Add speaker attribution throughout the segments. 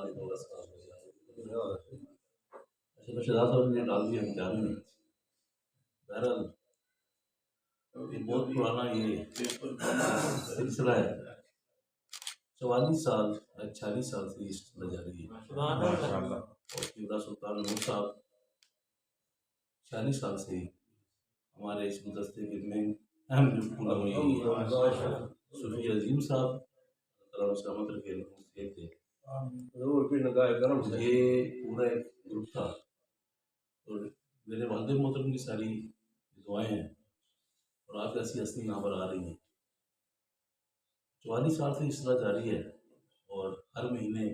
Speaker 1: خالد ہوگا اچھا شہزاد صاحب نے ڈال دیا ہم جان میں. بہرحال یہ بہت پرانا یہ سلسلہ ہے. 44 سال 46 سال سے یہ سلسلہ جاری ہے. اور قبلہ سلطان نور صاحب 46 سال سے ہمارے اس مدرسے کے میں اہم صوفی عظیم صاحب اللہ سلامت رکھے تھے. یہ پورا ایک گروپ تھا. اور میرے والد محترم کی ساری دعائیں ہیں اور آپ ایسی ہستی یہاں پر آ رہی ہیں. 44 سال سے اس طرح جاری ہے اور ہر مہینے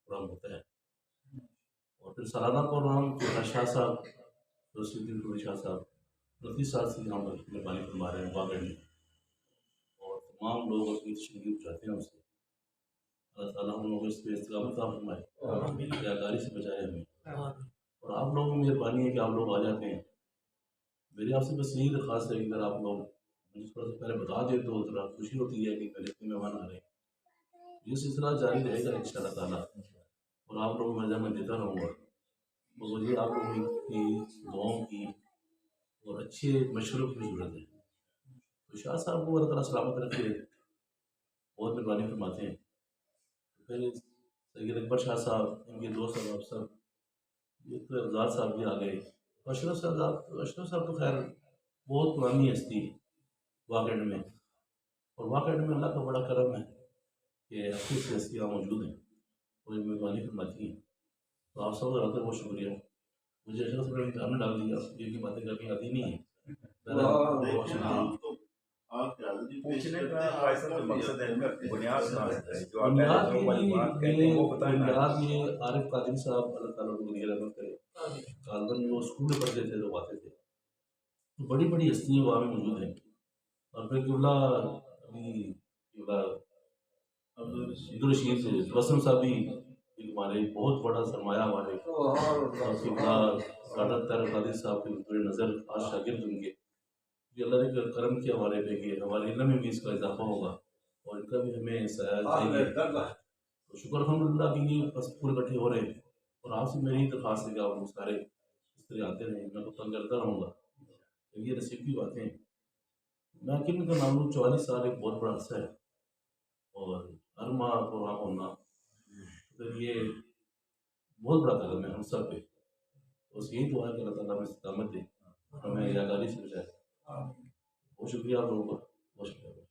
Speaker 1: پروگرام ہوتا ہے. اور پھر سالانہ پروگرام شاہ صاحب الدین شاہ صاحب 29 سال سے یہاں پر مہربانی فرما رہے ہیں واقع میں. اور تمام لوگ اپنی تشریف چاہتے ہیں اسے. اللہ تعالیٰ ہم لوگوں اس پہ استقامت عطا فرمائے, ریاکاری سے بچائے ہمیں. اور آپ لوگوں کی مہربانی ہے کہ آپ لوگ آ جاتے ہیں. میری آپ سے بس یہی درخواست ہے کہ اگر آپ لوگ مجھے تھوڑا سا پہلے بتا دیں تو ذرا خوشی ہوتی ہے کہ پہلے اتنے مہمان آ رہے ہیں. یہ سلسلہ جاری رہے گا ان شاء اللہ تعالیٰ. اور آپ لوگوں میں دیتا رہوں گا. مجھے آپ لوگوں کی دعاؤں کی اور اچھے مشوروں کی ضرورت ہے. تو شاہ صاحب کو اللہ تعالیٰ سلامت رکھے, بہت مہربانی فرماتے ہیں. پھر سید اکبر شاہ صاحب, ان کے دوست صاحب سب, یہ تو افضال صاحب بھی آ گئے. اشرف صاحب تو خیر بہت پرانی ہستی واقع میں. اور واقع میں اللہ کا بڑا کرم ہے کہ اچھی سی ہستیاں موجود ہیں اور مہربانی فرماتی ہیں. تو آپ سب کا بہت شکریہ. مجھے اشرف صاحب نے امتحان میں ڈال دیا, یہ کی باتیں کرنی آتی نہیں ہیں.
Speaker 2: پوچھنے کا مقصد ہے بنیاد
Speaker 1: یہ عارف قادری صاحب اللہ تعالیٰ کو ولی رحمت کرے, کالبن میں وہ اسکول میں پڑھتے تھے تو آتے تھے. تو بڑی بڑی ہستیاں وہاں میں موجود ہیں. اور پھر قبلہ عبدالرشید رسم صاحب بھی ہمارے بہت بڑا سرمایہ ہمارے. قبلہ سعادت تر قادری صاحب کے پورے نظر آج شاگرد ان کے, کہ اللہ نے کرم کیا ہمارے پہ کہ ہمارے علم میں بھی اس کا اضافہ ہوگا اور ان کا بھی ہمیں سایہ چاہیے. تو شکر الحمدللہ کہ یہ بس پورے اکٹھے ہو رہے ہیں. اور آپ سے میری درخواست ہے کہ آپ سارے اس طرح آتے رہیں. میں تو تنگ کرتا رہوں گا, یہ نصیب کی باتیں ہیں. میں اکیلے کا نام لوں, 44 سال ایک بہت بڑا عرصہ ہے. اور ہر ماہ پروگرام ہونا پھر یہ بہت بڑا قدم ہے ہم سب پہ. بس یہی دعا ہے کہ اللہ تعالیٰ ہمیں استقامت دے, ہمیں ریاکاری سے بچائے. بہت شکریہ آپ لوگوں کا, بہت شکریہ.